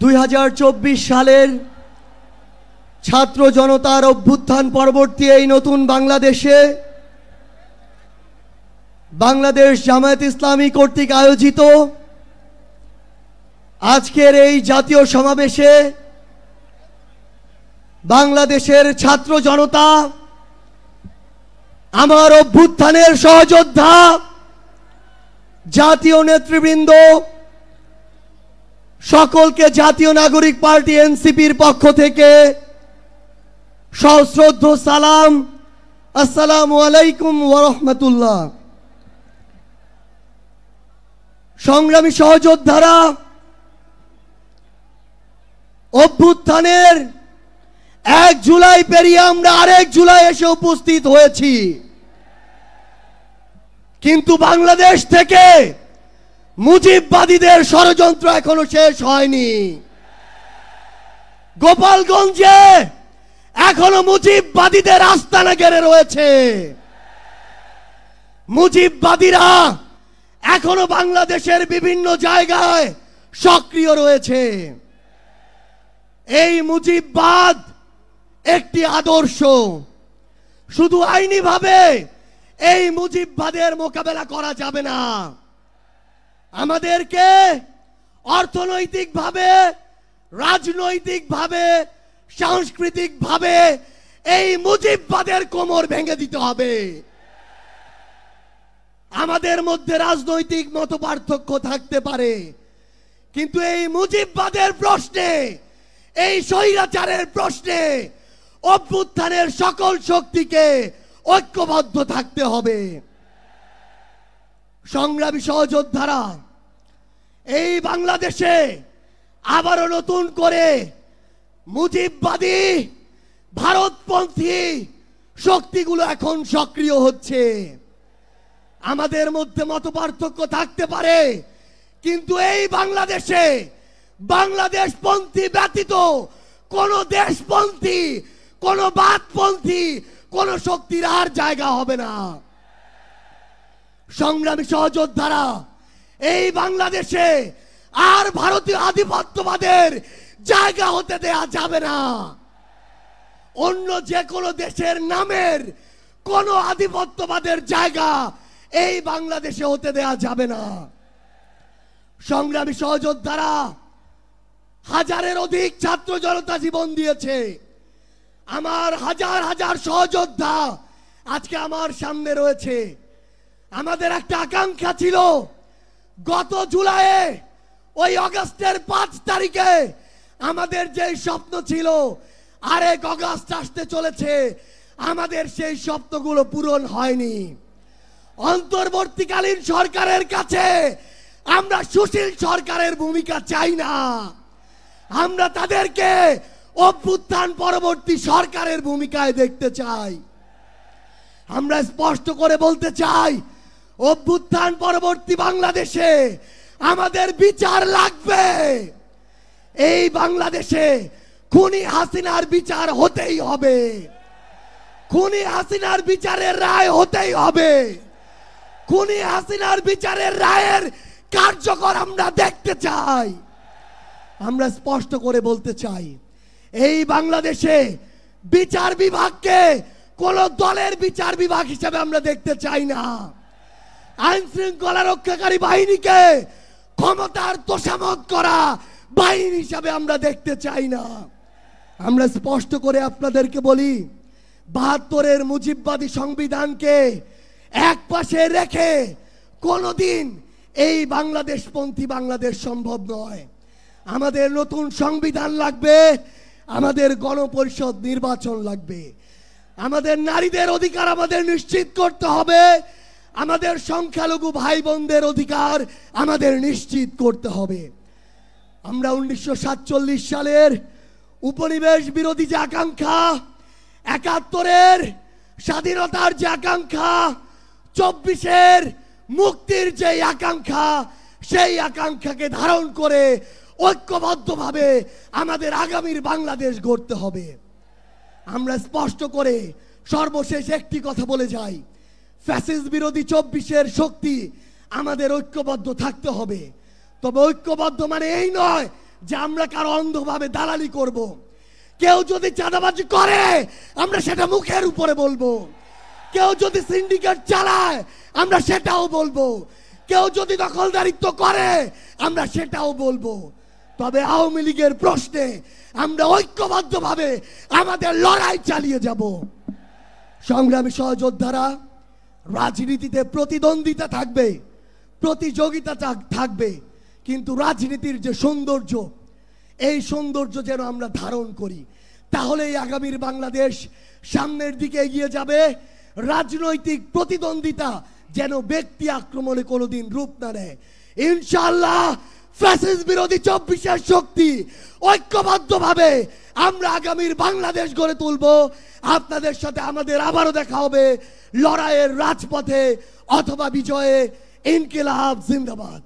2024 সালের ছাত্র জনতার অভ্যুত্থান পরবর্তী এই নতুন বাংলাদেশে বাংলাদেশ জামায়াত ইসলামী কর্তৃক আয়োজিত আজকের এই জাতীয় সমাবেশে বাংলাদেশের ছাত্র জনতা, আমার অভ্যুত্থানের সহযোদ্ধা, জাতীয় নেতৃবৃন্দ সকলকে জাতীয় নাগরিক পার্টি এনসিপির পক্ষ থেকে সশ্রদ্ধ সালাম। আসসালামু আলাইকুম ওয়া রাহমাতুল্লাহ। সংগ্রামী সহযোদ্ধারা, অভ্যুত্থানের 1 জুলাই পেরিয়ে আমরা আরেক জুলাই এসে উপস্থিত হয়েছি, কিন্তু বাংলাদেশ থেকে মুজিববাদীদের ষড়যন্ত্র এখনো শেষ হয়নি। গোপালগঞ্জে এখনো মুজিববাদীদের আস্তানা ঘিরে রয়েছে। মুজিববাদীরা এখনো বাংলাদেশের বিভিন্ন জায়গায় সক্রিয় রয়েছে। এই মুজিববাদ একটি আদর্শ। শুধু আইনিভাবে এই মুজিববাদের মোকাবেলা করা যাবে না, আমাদেরকে অর্থনৈতিকভাবে, রাজনৈতিকভাবে, সাংস্কৃতিকভাবে এই মুজিববাদের কোমর ভেঙে দিতে হবে। আমাদের মধ্যে রাজনৈতিক মতপার্থক্য থাকতে পারে, কিন্তু এই মুজিববাদের প্রশ্নে, এই স্বৈরাচারের প্রশ্নে অভ্যুত্থানের সকল শক্তিকে ঐক্যবদ্ধ থাকতে হবে। সংগ্রামী সহযোদ্ধারা, এই বাংলাদেশে আবারও নতুন করে মুজিববাদী ভারতপন্থী শক্তিগুলো এখন সক্রিয় হচ্ছে। আমাদের মধ্যে মতপার্থক্য থাকতে পারে, কিন্তু এই বাংলাদেশে বাংলাদেশপন্থী ব্যতীত কোন দেশপন্থী, কোন বাদপন্থী, কোন শক্তির আর জায়গা হবে না। সংগ্রামী সহযোদ্ধারা, এই বাংলাদেশে আর ভারতীয় আধিপত্যবাদের জায়গা হতে দেয়া যাবে না। অন্য যে কোনো দেশের নামের কোন আধিপত্যবাদের জায়গা এই বাংলাদেশে হতে দেয়া যাবে না। সংগ্রামী সহযোদ্ধারা, হাজারের অধিক ছাত্র জনতা জীবন দিয়েছে। আমার হাজার হাজার সহযোদ্ধা আজকে আমার সামনে রয়েছে। আমাদের একটা আকাঙ্ক্ষা ছিল, গত জুলাইয়ে ওই আগস্টের 5 তারিখে আমাদের যে স্বপ্ন ছিল, আরেক আগস্ট আসতে চলেছে, আমাদের সেই স্বপ্নগুলো পূরণ হয়নি। অন্তর্বর্তীকালীন সরকারের কাছে আমরা সুশীল সরকারের ভূমিকা চাই না, আমরা তাদেরকে অভ্যুত্থান পরবর্তী সরকারের ভূমিকায় দেখতে চাই। আমরা স্পষ্ট করে বলতে চাই, অভ্যুত্থান পরবর্তী বাংলাদেশে আমাদের বিচার লাগবে। এই বাংলাদেশে খুনি হাসিনার বিচার হতেই হবে, খুনি হাসিনার বিচারের রায় হতেই হবে। খুনি হাসিনার বিচারের রায়ের কার্যকর আমরা দেখতে চাই। আমরা স্পষ্ট করে বলতে চাই, এই বাংলাদেশে বিচার বিভাগকে কোন দলের বিচার বিভাগ হিসেবে আমরা দেখতে চাই না। আইন শৃঙ্খলা রক্ষাকারী বাহিনীকে ক্ষমতার তোষামত করা বাহিনী হিসাবে আমরা দেখতে চাই না। আমরা স্পষ্ট করে আপনাদেরকে বলি, 72-এর মুজিববাদী সংবিধানকে এক পাশে রেখে কোনোদিন এই বাংলাদেশপন্থী বাংলাদেশ সম্ভব নয়। আমাদের নতুন সংবিধান লাগবে, আমাদের গণপরিষদ নির্বাচন লাগবে, আমাদের নারীদের অধিকার আমাদের নিশ্চিত করতে হবে, আমাদের সংখ্যালঘু ভাই বোনদের অধিকার আমাদের নিশ্চিত করতে হবে। আমরা 1947 সালের উপনিবেশ বিরোধী যে আকাঙ্ক্ষা, 71-এর স্বাধীনতার যে আকাঙ্ক্ষা, 24-এর মুক্তির যে আকাঙ্ক্ষা, সেই আকাঙ্ক্ষাকে ধারণ করে ঐক্যবদ্ধভাবে আমাদের আগামীর বাংলাদেশ গড়তে হবে। আমরা স্পষ্ট করে সর্বশেষ একটি কথা বলে যাই, ফ্যাসিস্ট বিরোধী 24-এর শক্তি আমাদের ঐক্যবদ্ধ থাকতে হবে। তবে ঐক্যবদ্ধ মানে এই নয় যে আমরা কারো অন্ধভাবে দালালি করব। কেউ যদি চাঁদাবাজি করে আমরা সেটা মুখের উপরে বলবো, কেউ যদি সিন্ডিকেট চালায় আমরা সেটাও বলবো, কেউ যদি দখলদারিত্ব করে আমরা সেটাও বলবো। তবে আওয়ামী লীগের প্রশ্নে আমরা ঐক্যবদ্ধভাবে আমাদের লড়াই চালিয়ে যাব। সংগ্রামী সহযোদ্ধারা, রাজনীতিতে প্রতিদ্বন্দ্বিতা থাকবে, প্রতিযোগিতা থাকবে, কিন্তু রাজনীতির যে সৌন্দর্য, এই সৌন্দর্য যেন আমরা ধারণ করি, তাহলেই আগামীর বাংলাদেশ সামনের দিকে এগিয়ে যাবে। রাজনৈতিক প্রতিদ্বন্দ্বিতা যেন ব্যক্তি আক্রমণে কোনোদিন রূপ না নেয়। ইনশাআল্লাহ ফ্যাসিস্ট বিরোধী 24 শক্তি ঐক্যবদ্ধভাবে আমরা আগামীর বাংলাদেশ গড়ে তুলব। আপনাদের সাথে আমাদের আবারও দেখা হবে লড়াইয়ের রাজপথে অথবা বিজয়ে। ইনকিলাব জিন্দাবাদ।